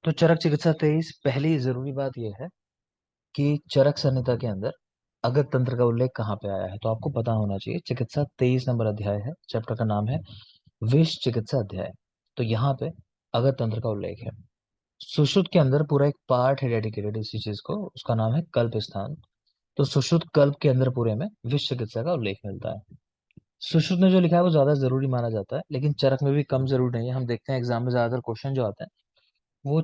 तो चरक चिकित्सा 23 पहली जरूरी बात यह है कि चरक संहिता के अंदर अगत तंत्र का उल्लेख कहाँ पे आया है, तो आपको पता होना चाहिए। चिकित्सा 23 नंबर अध्याय है, चैप्टर का नाम है विष चिकित्सा अध्याय। तो यहाँ पे अगत तंत्र का उल्लेख है। सुश्रुत के अंदर पूरा एक पार्ट है डेडिकेटेड इसी चीज को, उसका नाम है कल्प स्थान। तो सुश्रुत कल्प के अंदर पूरे में विष चिकित्सा का उल्लेख मिलता है। सुश्रुत ने जो लिखा है वो ज्यादा जरूरी माना जाता है, लेकिन चरक में भी कम जरूरी नहीं है। हम देखते हैं एग्जाम में ज्यादातर क्वेश्चन जो आते हैं वो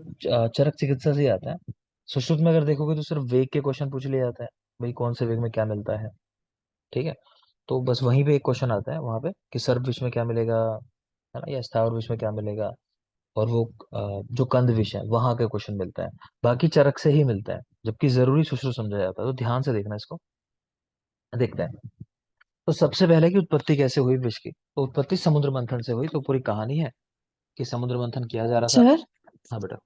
चरक चिकित्सा से ही आता है। सुश्रुत में अगर देखोगे तो सिर्फ वेग के क्वेश्चन पूछ लिया जाता है, भाई कौन से वेग में क्या मिलता है। ठीक है, तो बस वहीं पे एक क्वेश्चन आता है वहां पे कि सर्व विष में क्या मिलेगा, है ना, या स्थावर विष में क्या मिलेगा। और वो जो कंद विष है वहां का क्वेश्चन मिलता है। बाकी चरक से ही मिलता है, जबकि जरूरी सुश्रुत समझा जाता है। तो ध्यान से देखना इसको। देखते हैं। तो सबसे पहले की उत्पत्ति कैसे हुई विष की, तो उत्पत्ति समुद्र मंथन से हुई। तो पूरी कहानी है कि समुद्र मंथन किया जा रहा था। सर हाँ बेटा।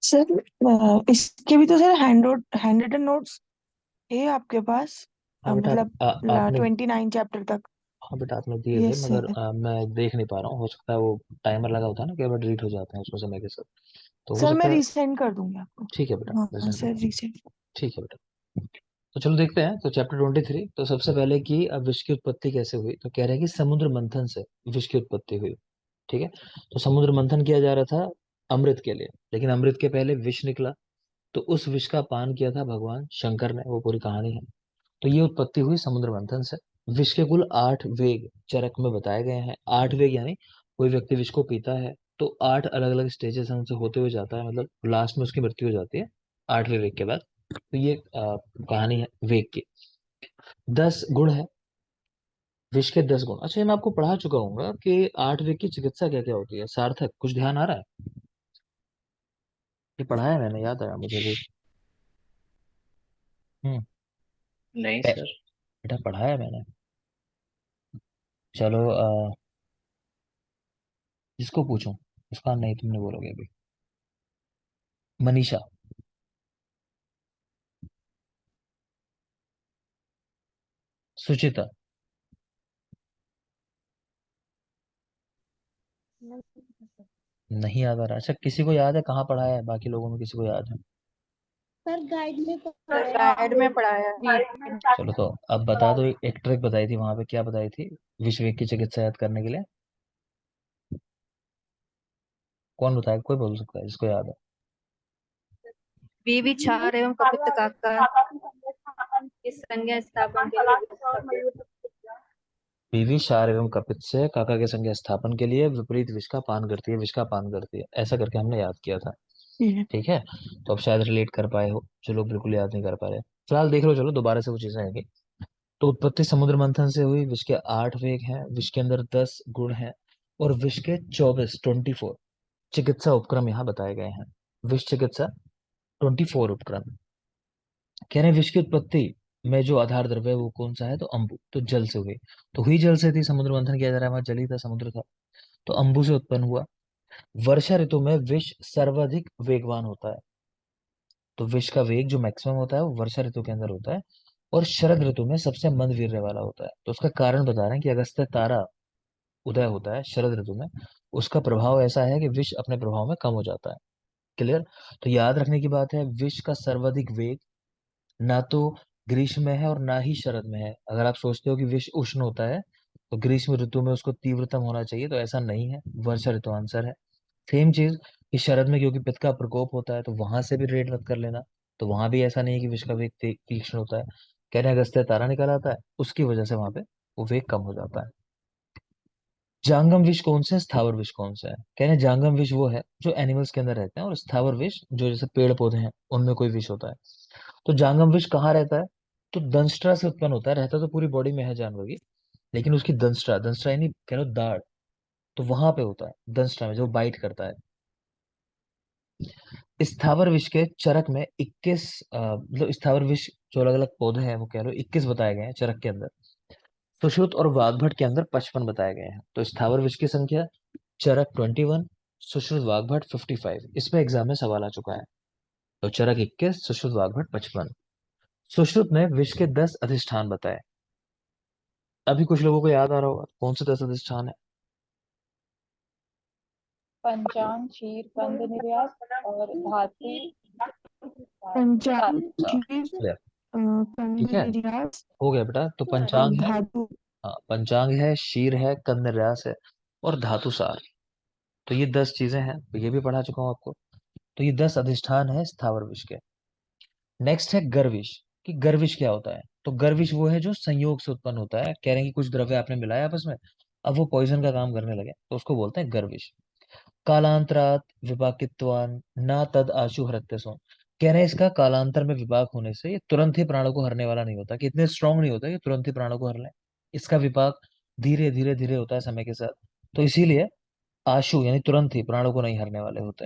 सर इसके भी तो सर हैंड रिटन नोट्स है आपके पास। हाँ बेटा, मतलब आपने, 29 चैप्टर तक। हाँ बेटा आपने दिए थे, यस मगर सर। मैं देख नहीं पा रहा हूँ। हो सकता है वो टाइमर लगा होता है ना, कई बार डिलीट हो जाते हैं उसमें समय के साथ। तो हो सर मैं सकता है। रीसेंड कर दूंगी आपको। ठीक है बेटा, हाँ प्रेजेंट। Sir resend. ठीक है बेटा। तो चलो देखते हैं। तो चैप्टर 23, तो सबसे पहले कि अब विश्व की उत्पत्ति कैसे हुई, तो कह रहे हैं कि समुद्र मंथन से विश्व की उत्पत्ति हुई। ठीक है, तो समुद्र मंथन किया जा रहा था अमृत के लिए, लेकिन अमृत के पहले विष निकला। तो उस विष का पान किया था भगवान शंकर ने, वो पूरी कहानी है। तो ये उत्पत्ति हुई समुद्र मंथन से। विष के कुल 8 वेग चरक में बताए गए हैं। 8 वेग यानी कोई व्यक्ति विष को पीता है तो 8 अलग अलग स्टेजेस उनसे होते हुए जाता है, मतलब लास्ट में उसकी मृत्यु हो जाती है 8वें वेग के बाद। तो ये कहानी है वेग की। 10 गुण है विष के, 10 गुण। अच्छा, ये मैं आपको पढ़ा चुका हूँ कि 8 वेग की चिकित्सा क्या क्या होती है। सार्थक कुछ ध्यान आ रहा है? ये पढ़ाया है मैंने, याद आया मुझे भी। हम्म। नहीं पे- सर। बेटा पढ़ाया है मैंने। चलो जिसको पूछूं, उसका नहीं तुमने बोलोगे अभी। मनीषा। सुचिता। नहीं याद आ रहा। अच्छा, किसी को याद है कहाँ पढ़ाया है? बाकी लोगों में किसी को याद है? सर गाइड में सर पढ़ाया गाइड है। में पढ़ाया है। चलो तो अब बता दो, एक ट्रिक बताई थी वहां पे, क्या बताई थी विश्व वेग की चिकित्सा याद करने के लिए? कौन बताया? कोई बोल सकता है जिसको याद है। बीवी क्षार एवं कपित्त काका की संज्ञा स्थापन के लिए बीवी क्षार एवं कपित्त से काका के संज्ञा स्थापन के लिए विपरीत विष का पान करती है, विष का पान करती है, ऐसा करके हमने याद किया था। ये ठीक है, तो अब शायद रिलेट कर पाए हो जो लोग बिल्कुल याद नहीं कर पा रहे। फिलहाल देख लो, चलो दोबारा से वो चीजें आएंगी। तो उत्पत्ति समुद्र मंथन से हुई। विश्व के 8 वेग हैं, विश्व के अंदर 10 गुण हैं, और विश्व के 24 चिकित्सा उपक्रम यहाँ बताए गए हैं। विश्व चिकित्सा 24 उपक्रम। कह रहे हैं विश्व की उत्पत्ति में जो आधार द्रव्य है वो कौन सा है, तो अम्बु। तो जल से हुई। तो हुई जल से थी, समुद्र मंथन किया जा रहा है, वहां जल ही था, समुद्र था। तो अम्बु से उत्पन्न हुआ। वर्षा ऋतु में विष सर्वाधिक वेगवान होता है। तो विष का वेग जो मैक्सिमम होता है वो वर्षा ऋतु के अंदर होता है। और शरद ऋतु में सबसे मंद वीर्य वाला होता है। तो उसका कारण बता रहे हैं कि अगस्त्य तारा उदय होता है शरद ऋतु में। उसका प्रभाव ऐसा है कि विष अपने प्रभाव में कम हो जाता है। क्लियर? तो याद रखने की बात है, विष का सर्वाधिक वेग ना तो ग्रीष्म में है और ना ही शरद में है। अगर आप सोचते हो कि विष उष्ण होता है तो ग्रीष्म ऋतु में उसको तीव्रतम होना चाहिए, तो ऐसा नहीं है। वर्षा ऋतु आंसर है। सेम चीज कि शरद में क्योंकि पित्त का प्रकोप होता है तो वहां से भी रेड मत कर लेना। तो वहां भी ऐसा नहीं है कि विष का वेग तीक्ष्ण होता है। कह रहे हैं अगस्त्य तारा निकल आता है, उसकी वजह से वहां पे वो वेग कम हो जाता है। जांगम विष कौन से हैं, स्थावर विष कौन से है? कह रहे हैं जांगम विष वो है जो एनिमल्स के अंदर रहते हैं, और स्थावर विष जो जैसे पेड़ पौधे हैं उनमें कोई विष होता है। तो जांगम विष कहाँ रहता है, तो दंष्ट्रा से उत्पन्न होता है। रहता तो पूरी बॉडी में है जानवर की, लेकिन उसकी दंष्ट्रा, दंष्ट्रा यानी कह लो दाढ़, तो वहां पे होता है दंष्ट्रा में, जो बाइट करता है। स्थावर विष के चरक में 21, मतलब स्थावर विष जो अलग अलग पौधे हैं वो कह लो 21 बताए गए हैं चरक के अंदर। सुश्रुत और वाग्भट के अंदर 55 बताए गए हैं। तो स्थावर विष की संख्या चरक 21, सुश्रुत वाग्भट 55। इसमें एग्जाम में सवाल आ चुका है। तो चरक 21, सुश्रुत वाग्भट 55। सुश्रुत ने विष के 10 अधिष्ठान बताए। अभी कुछ लोगों को याद आ रहा होगा कौन से 10 अधिष्ठान है। पंचांग, क्षीर, कंद निर्यात और धातु पंचांग, सार। क्षीर, Clear? कंद ठीक है, निर्यास हो गया बेटा। तो और पंचांग है, धातु। हाँ पंचांग है, शीर है, कंदरास है और धातु सार। तो ये 10 चीजें हैं, तो ये भी पढ़ा चुका हूँ आपको। तो ये 10 अधिष्ठान है स्थावर विष के। नेक्स्ट है गर्विश, कि गर्विश क्या होता है। तो गर्विश वो है जो संयोग से उत्पन्न होता है। कह रहे हैं कि कुछ द्रव्य आपने मिलाया आपस में, अब वो पॉइजन का काम करने लगे, तो उसको बोलते हैं गर्विश। कालांतरात विपाकित्वान ना तद आशु हरत्य सो। कह रहे हैं इसका कालांतर में विपाक होने से ये तुरंत ही प्राणों को हरने वाला नहीं होता, कि इतने स्ट्रांग नहीं होता कि तुरंत ही प्राणों को हर ले। इसका विपाक धीरे धीरे धीरे होता है समय के साथ, तो इसीलिए आशु यानी तुरंत ही प्राणों को नहीं हरने वाले होते।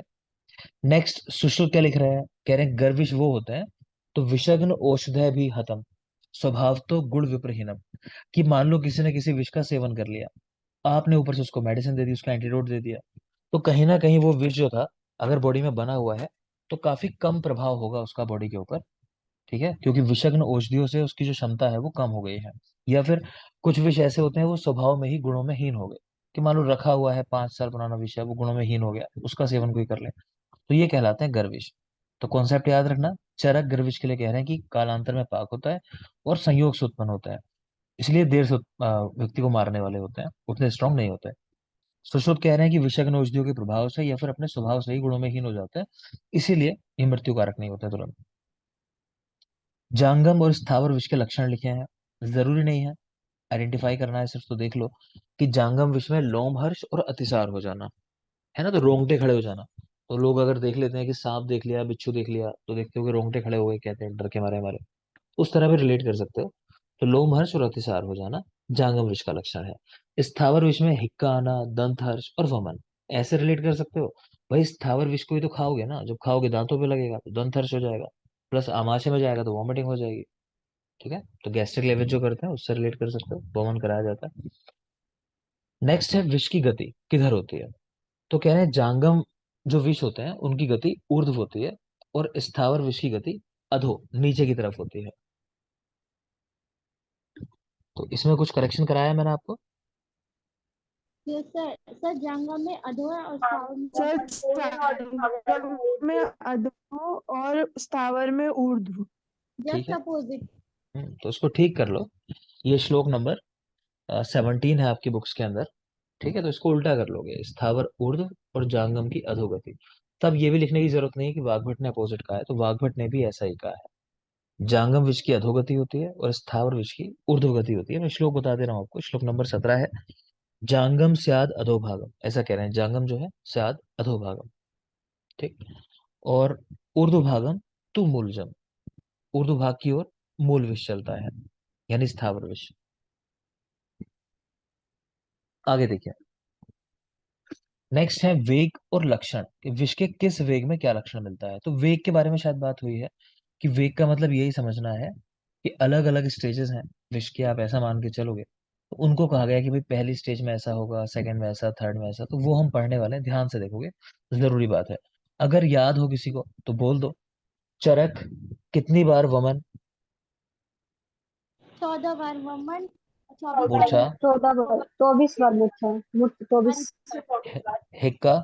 नेक्स्ट सुश्रुत क्या लिख रहे हैं, कह रहे हैं गर्विश वो होते हैं तो विषग्न औषधय भी हतम स्वभाव तो गुण विप्रहीनम। कि मान लो किसी ने किसी विष का सेवन कर लिया, आपने ऊपर से उसको मेडिसिन दे दी, उसका एंटीडोट दे दिया, तो कहीं ना कहीं वो विष जो था अगर बॉडी में बना हुआ है तो काफी कम प्रभाव होगा उसका बॉडी के ऊपर। ठीक है, क्योंकि विषग्न औषधियों से उसकी जो क्षमता है वो कम हो गई है। या फिर कुछ विष ऐसे होते हैं वो स्वभाव में ही गुणों में हीन हो गए, कि मान लो रखा हुआ है 5 साल पुराना विष है, वो गुणों में हीन हो गया, उसका सेवन कोई कर ले, तो ये कहलाते हैं गर्विश। तो कॉन्सेप्ट याद रखना, चरक गर्विश के लिए कह रहे हैं कि कालांतर में पाक होता है और संयोग से उत्पन्न होता है, इसलिए देर से व्यक्ति को मारने वाले होते हैं, उतने स्ट्रांग नहीं होते। सुश्रुत कह रहे हैं कि विषग्न औषधियों के प्रभाव से या फिर अपने स्वभाव से ही गुणों में हीन हो जाते हैं, इसीलिए ये मृत्यु कारक नहीं होते तुरंत। जांगम और स्थावर विष के लक्षण लिखे हैं, जरूरी नहीं है आइडेंटिफाई करना है सिर्फ, तो देख लो कि जांगम विष में लोमहर्ष और अतिसार हो जाना है ना, तो रोंगटे खड़े हो जाना। तो लोग अगर देख लेते हैं कि सांप देख लिया, बिच्छू देख लिया, तो देखते हो कि रोंगटे खड़े हो गए, कहते हैं डर के मारे हमारे, उस तरह भी रिलेट कर सकते हो। तो लोमहर्ष और अतिसार हो जाना जांगम विष का लक्षण है। स्थावर विष में हिक्का आना, दंत हर्ष और वमन, ऐसे रिलेट कर सकते हो। भाई स्थावर विष को ही तो खाओगे ना, जब खाओगे दांतों पे लगेगा तो दंत हर्ष हो जाएगा, प्लस आमाशय में जाएगा तो वॉमिटिंग हो जाएगी। ठीक है, तो गैस्ट्रिक लेवल जो करते हैं उससे रिलेट कर सकते हो, वमन कराया जाता है। नेक्स्ट है विष की गति किधर होती है। तो कह रहे हैं जांगम जो विष होते हैं उनकी गति ऊर्ध्व होती है और स्थावर विष की गति अधो नीचे की तरफ होती है। तो इसमें कुछ करेक्शन कराया मैंने आपको। ये सर जंगा में अधो है और स्थावर में सर जांगम में अधो और स्थावर में ऊर्ध्व। ठीक जस्ट है, अपोजिट। तो इसको ठीक कर लो। ये श्लोक नंबर 17 है आपकी बुक्स के अंदर। ठीक है, तो इसको उल्टा कर लोगे, स्थावर ऊर्ध्व और जांगम की अधोगति। तब ये भी लिखने की जरूरत नहीं है कि वाग्भट ने अपोजिट कहा है, तो वाग्भट ने भी ऐसा ही कहा है। जांगम विष की अधोगति होती है और स्थावर विष की ऊर्ध्व गति होती है। मैं श्लोक बता दे रहा हूँ आपको, श्लोक नंबर 17 है, जांगम स्याद अधोभागम, ऐसा कह रहे हैं, जांगम जो है स्याद अधोभागम। ठीक, और ऊर्ध्वभागम तू मूलजम, ऊर्ध्व भाग की ओर मूल विष चलता है, यानी स्थावर विष। आगे देखिए, नेक्स्ट है वेग और लक्षण, कि विष के किस वेग में क्या लक्षण मिलता है। तो वेग के बारे में शायद बात हुई है, कि वेग का मतलब यही समझना है कि अलग अलग स्टेजेस हैं विष के, आप ऐसा मान के चलोगे, तो उनको कहा गया कि भाई पहली स्टेज में ऐसा होगा, सेकंड में ऐसा, थर्ड में ऐसा, तो वो हम पढ़ने वाले हैं, ध्यान से देखोगे, जरूरी बात है। अगर याद हो किसी को तो बोल दो। चरक कितनी बार वमन, 14 बार वमन, 24 बार मूर्छा, 24 बार मूर्छा, 24। हिक्का,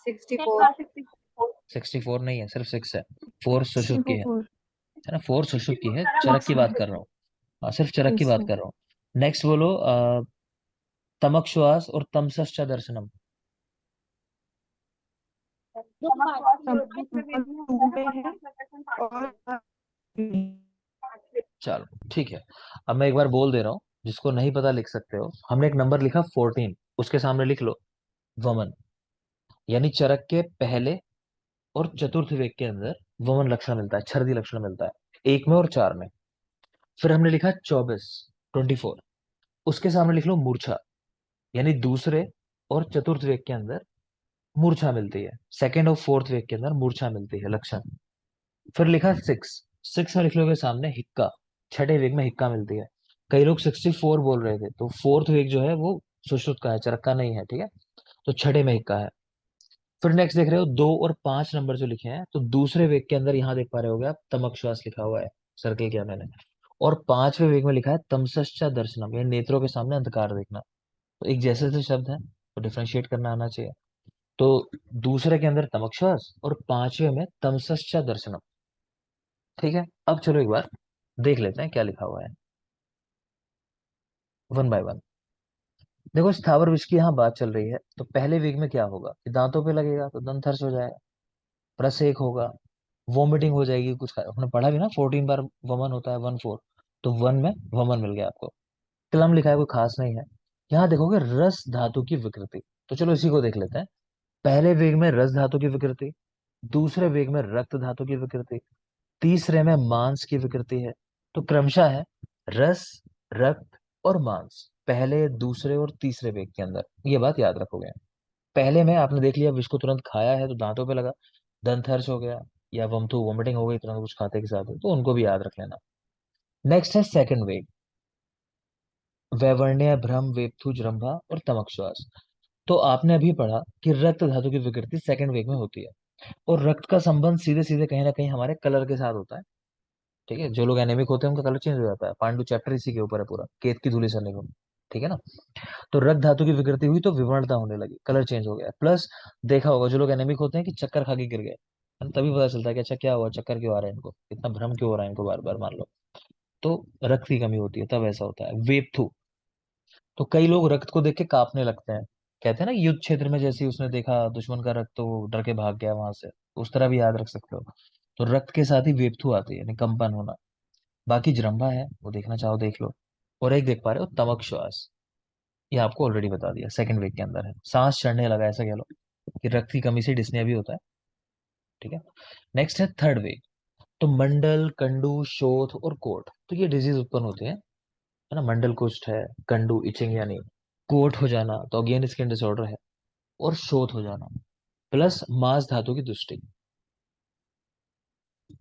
64। 64 नहीं है, सिर्फ 6 है, 4 सुषुप्त की फोर। है ना, 4 सुषुप्त की है, चरक की बात कर रहा हूँ। हाँ, सिर्फ चरक की यस बात सर। कर रहा हूँ। नेक्स्ट बोलो तमक श्वास और तमसश्च दर्शनम। दो बार। में है और चलो ठीक है, अब मैं एक बार बोल दे रहा हूँ, जिसको नहीं पता लिख सकते हो। हमने एक नंबर लिखा 14, उसके सामने लिख लो वमन, यानी चरक के पहले और चतुर्थ वेग के अंदर वमन लक्षण मिलता है, छर्दी लक्षण मिलता है, 1 में और 4 में। फिर हमने लिखा 24, उसके सामने लिख लो मूर्छा, यानी दूसरे और चतुर्थ वेग के अंदर मूर्छा मिलती है, सेकंड और फोर्थ वेग के अंदर मूर्छा मिलती है लक्षण। फिर लिखा 6 में लिख लोगे सामने हिक्का, छठे वेग में हिक्का मिलती है। कई लोग 64 बोल रहे थे, तो फोर्थ वेग जो है वो सुश्रुत का है, चरक का नहीं है। ठीक है, तो छठे में हिक्का है। फिर नेक्स्ट देख रहे हो 2 और 5 नंबर जो लिखे हैं, तो दूसरे वेग के अंदर यहाँ देख पा रहे होगे आप तमक श्वास लिखा हुआ है, सर्कल किया मैंने। और 5वें वेग में लिखा है तमसश्चा दर्शनम, ये नेत्रों के सामने अंधकार देखना। तो एक जैसे जैसे शब्द है, तो डिफ्रेंशिएट करना आना चाहिए। तो दूसरे के अंदर तमक्षास और पांचवे में तमसश्च दर्शनम। ठीक है, अब चलो एक बार देख लेते हैं क्या लिखा हुआ है, वन बाय वन। देखो स्थावर विष की यहाँ बात चल रही है, तो पहले वेग में क्या होगा कि दांतों पे लगेगा तो दंत हो जाएगा, रस एक होगा, वॉमिटिंग हो जाएगी, कुछ हमने पढ़ा भी ना 14 बार वमन होता है, 1 4, तो 1 में वमन मिल गया आपको। क्लम लिखा है, कोई खास नहीं है। यहाँ देखोगे रस धातु की विकृति, तो चलो इसी को देख लेते हैं। पहले वेग में रस धातु की विकृति, दूसरे वेग में रक्त धातु की विकृति, तीसरे में मांस की विकृति है। तो क्रमशः है रस, रक्त और मांस पहले, दूसरे और तीसरे वेग के अंदर, ये बात याद रखोगे। पहले में आपने देख लिया विष को तुरंत खाया है तो दांतों पे लगा, दंत हर्ष हो गया, या वमथु वोमिटिंग हो गई तुरंत कुछ खाते के साथ, तो उनको भी याद रख लेना। नेक्स्ट है सेकंड वेग, वैवर्ण्य भ्रम वेपथु जृंभा और तमकश्वास। तो आपने अभी पढ़ा कि रक्त धातु की विकृति सेकंड वेग में होती है, और रक्त का संबंध सीधे सीधे कहीं ना कहीं हमारे कलर के साथ होता है। ठीक है, जो लोग एनेमिक होते हैं उनका कलर चेंज हो जाता है, पांडु चैप्टर इसी के ऊपर है पूरा, केत की धूलि से निगम। ठीक है ना। तो रक्त धातु की विकृति हुई तो विवर्णता होने लगी, कलर चेंज हो गया। प्लस देखा होगा जो लोग एनेमिक होते हैं कि चक्कर खा के गिर गए, है ना? तभी पता चलता है कि अच्छा क्या हुआ, चक्कर क्यों आ रहा है इनको, इतना भ्रम क्यों हो रहा है इनको बार बार, मान लो। तो रक्त की कमी होती है तब ऐसा होता है। वेपथू, तो कई लोग रक्त को देख के कांपने लगते हैं, कहते हैं ना युद्ध क्षेत्र में जैसे ही उसने देखा दुश्मन का रक्त तो वो डर के भाग गया वहां से, उस तरह भी याद रख सकते हो। तो रक्त के साथ ही वेपथू आती है, यानी कंपन होना। बाकी जरम्बा है, वो देखना चाहो देख लो। और एक देख पा रहे हो तमक श्वास, ये आपको ऑलरेडी बता दिया, सेकंड वेग के अंदर है, सांस चढ़ने लगा ऐसा कह लो, कि रक्त की कमी से डिस्निया भी होता है। ठीक है। नेक्स्ट है थर्ड वेग, तो मंडल, कंडू, शोथ और कोट, तो ये डिजीज उत्पन्न होते हैं, है ना। मंडल कुष्ठ है, कंडू इचिंग यानी कोट हो जाना, तो अगेन स्किन डिसऑर्डर है, और शोथ हो जाना, प्लस मांस धातु की दृष्टि।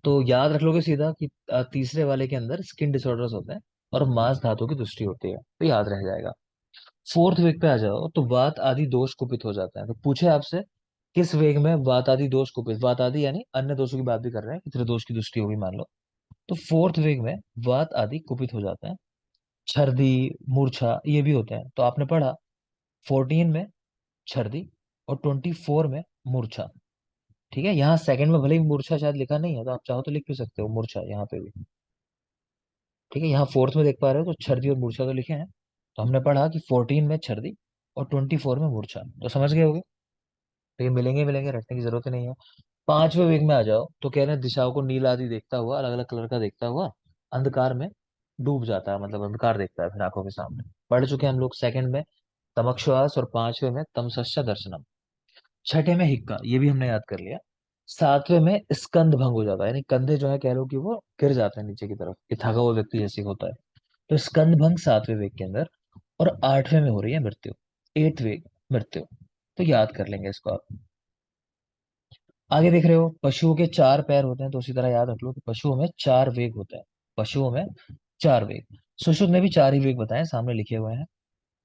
तो याद रख लोगे सीधा कि तीसरे वाले के अंदर स्किन डिसऑर्डर्स होते हैं और मांस धातु की दृष्टि होती है, तो याद रह जाएगा। फोर्थ वेग पे आ जाओ तो वात आदि दोष कुपित हो जाता है। तो पूछे आपसे किस वेग में वात आदि दोष कुपित, वात आदि यानी अन्य दोषों की बात भी कर रहे हैं, कि दोष की दृष्टि होगी मान लो, तो फोर्थ वेग में वात आदि कुपित हो जाते हैं। छर्दी, मूर्छा ये भी होते हैं। तो आपने पढ़ा 14 में छर्दी और 24 में मूर्छा। ठीक है, यहाँ सेकंड में भले ही मूर्छा शायद लिखा नहीं है, तो आप चाहो तो लिख भी सकते हो मूर्छा यहाँ पे भी। ठीक है, यहाँ फोर्थ में देख पा रहे हो तो छर्दी और मूर्छा तो लिखे हैं। तो हमने पढ़ा कि 14 में छर्दी और 24 में मूर्छा, तो समझ गए होगे। तो ये मिलेंगे मिलेंगे, रटने की जरूरत ही नहीं है। पांचवें वेग में आ जाओ तो कह रहे हैं दिशाओं को नील आदि देखता हुआ, अलग अलग कलर का देखता हुआ अंधकार में डूब जाता है, मतलब अंधकार देखता है फिर आंखों के सामने। पढ़ चुके हैं हम लोग सेकंड में तमक्षवास और पांचवें में तमसश्च दर्शनम। छठे में हिक्का, ये भी हमने याद कर लिया। सातवें में स्कंद भंग हो जाता है, यानी कंधे जो है कह लो कि वो गिर जाते हैं नीचे की तरफ, ये थका हुआ व्यक्ति जैसे होता है। तो स्कंद भंग सातवें वेग के अंदर, और आठवें में हो रही है मृत्यु, एट वेग मृत्यु। तो याद कर लेंगे इसको आप। आगे देख रहे हो पशुओं के 4 पैर होते हैं, तो उसी तरह याद रख लो कि पशुओं में 4 वेग होते हैं, पशुओं में 4 वेग। सुश्रुत ने भी 4 ही वेग बताए, सामने लिखे हुए हैं।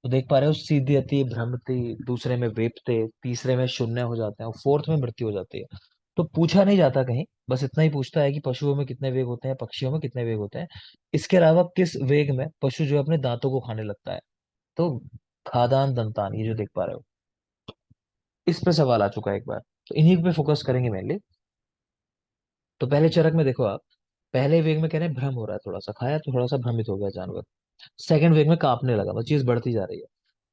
तो देख पा रहे हो सीध्यति, भ्रमति, दूसरे में वेपते, तीसरे में शून्य हो जाते हैं, और फोर्थ में मृत्यु हो जाती है। तो पूछा नहीं जाता कहीं, बस इतना ही पूछता है कि पशुओं में कितने वेग होते हैं, पक्षियों में कितने वेग होते हैं। इसके अलावा किस वेग में पशु जो है अपने दांतों को खाने लगता है। तो खादान दंतान, ये जो देख पा रहे हो, इस पे सवाल आ चुका है एक बार, तो इन्हीं पे फोकस करेंगे मेनली। तो पहले चरक में देखो आप, पहले वेग में कह रहे हैं भ्रम हो रहा है, थोड़ा सा खाया तो थोड़ा सा भ्रमित हो गया जानवर। सेकंड वेग में कांपने लगा, बस चीज बढ़ती जा रही है।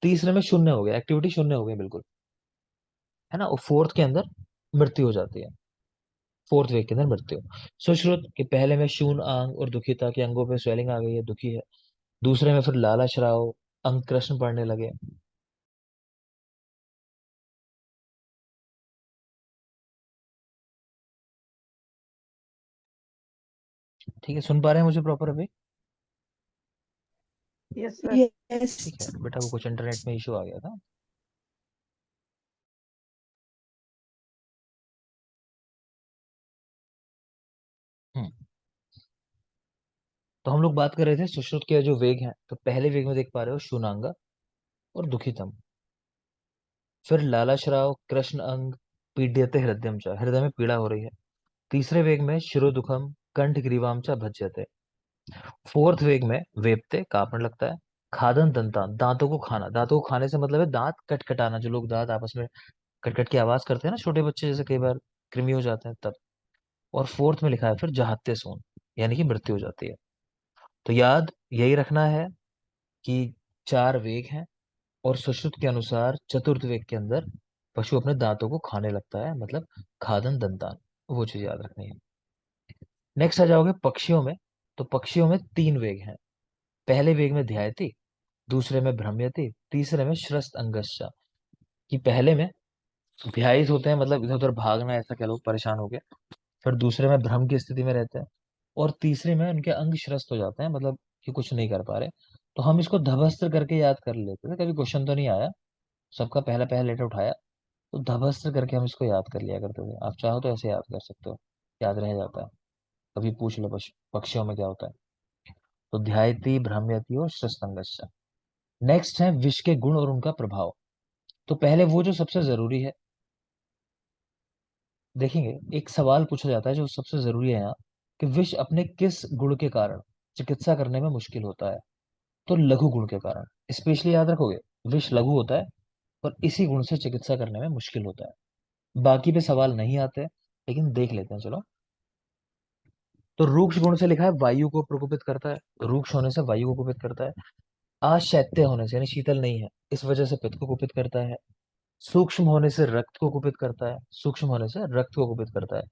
तीसरे में शून्य हो गया, एक्टिविटी शून्य हो गई बिल्कुल, है ना। और फोर्थ के अंदर मृत्यु हो जाती है, फोर्थ वेग के अंदर मृत्यु। सुश्रुत कि पहले में शून आंग और दुखिता, के अंगों पे स्वेलिंग आ गई है, दुखी है। दूसरे में फिर लाला श्राव, अंग कृष्ण पड़ने लगे। ठीक है, सुन पा रहे हैं मुझे प्रॉपर अभी? Yes sir. यस। ठीक है बेटा, वो कुछ इंटरनेट में इशू आ गया था। हम्म। तो हम लोग बात कर रहे थे सुश्रुत के जो वेग हैं, तो पहले वेग में देख पा रहे हो शूनांगा और दुखितम, फिर लाला श्राव, कृष्ण अंग, पीड्यते हृदयम च, हृदय में पीड़ा हो रही है। तीसरे वेग में शिरो दुखम, कंठ ग्रीवाम च भज्यते। फोर्थ वेग में वेपते, कांपने लगता है। खादन दंतान, दांतों को खाना, दांतों को खाने से मतलब है दांत कटकटाना, जो लोग दांत आपस में कटकट की आवाज करते हैं ना छोटे बच्चे, जैसे कई बार कृमि हो जाते हैं तब। और फोर्थ में लिखा है फिर जहाते सोन, यानी कि मृत्यु हो जाती है। तो याद यही रखना है कि चार वेग हैं, और सुश्रुत के अनुसार चतुर्थ वेग के अंदर पशु अपने दांतों को खाने लगता है, मतलब खादन दंतान, वो चीज याद रखनी है। नेक्स्ट आ जाओगे पक्षियों में। तो पक्षियों में तीन वेग हैं। पहले वेग में ध्यायति, दूसरे में भ्रम्यति, तीसरे में श्रस्त अंगस्चा। कि पहले में ध्यायित होते हैं, मतलब इधर उधर भागना, ऐसा कह लो, परेशान हो गए। फिर दूसरे में भ्रम की स्थिति में रहते हैं, और तीसरे में उनके अंग श्रस्त हो जाते हैं, मतलब कि कुछ नहीं कर पा रहे। तो हम इसको धभस्त्र करके याद कर लेते थे, कभी क्वेश्चन तो नहीं आया, सबका पहला पहला लेटर उठाया, तो धभस्त्र करके हम इसको याद कर लिया करते थे। आप चाहो तो ऐसे याद कर सकते हो, याद रह जाता है। कभी पूछ लो पक्षियों में क्या होता है। तो ध्यायति, भ्रम्यति और श्रस्तंगस्चा। नेक्स्ट है विष के गुण और उनका प्रभाव। तो पहले वो जो सबसे जरूरी है, देखेंगे एक सवाल पूछा जाता है जो सबसे जरूरी है यहाँ, कि विष अपने किस गुण के कारण चिकित्सा करने में मुश्किल होता है। तो लघु गुण के कारण, स्पेशली याद रखोगे, विष लघु होता है और इसी गुण से चिकित्सा करने में मुश्किल होता है। बाकी पे सवाल नहीं आते, लेकिन देख लेते हैं चलो। तो रूक्ष गुण से लिखा है वायु को प्रकोपित करता है, रूक्ष होने से वायु को कुपित करता है। अशैत्य होने से, यानी शीतल नहीं है, इस वजह से पित्त को कुपित करता है। सूक्ष्म होने से रक्त को कुपित करता है, सूक्ष्म होने से रक्त को कुपित करता है।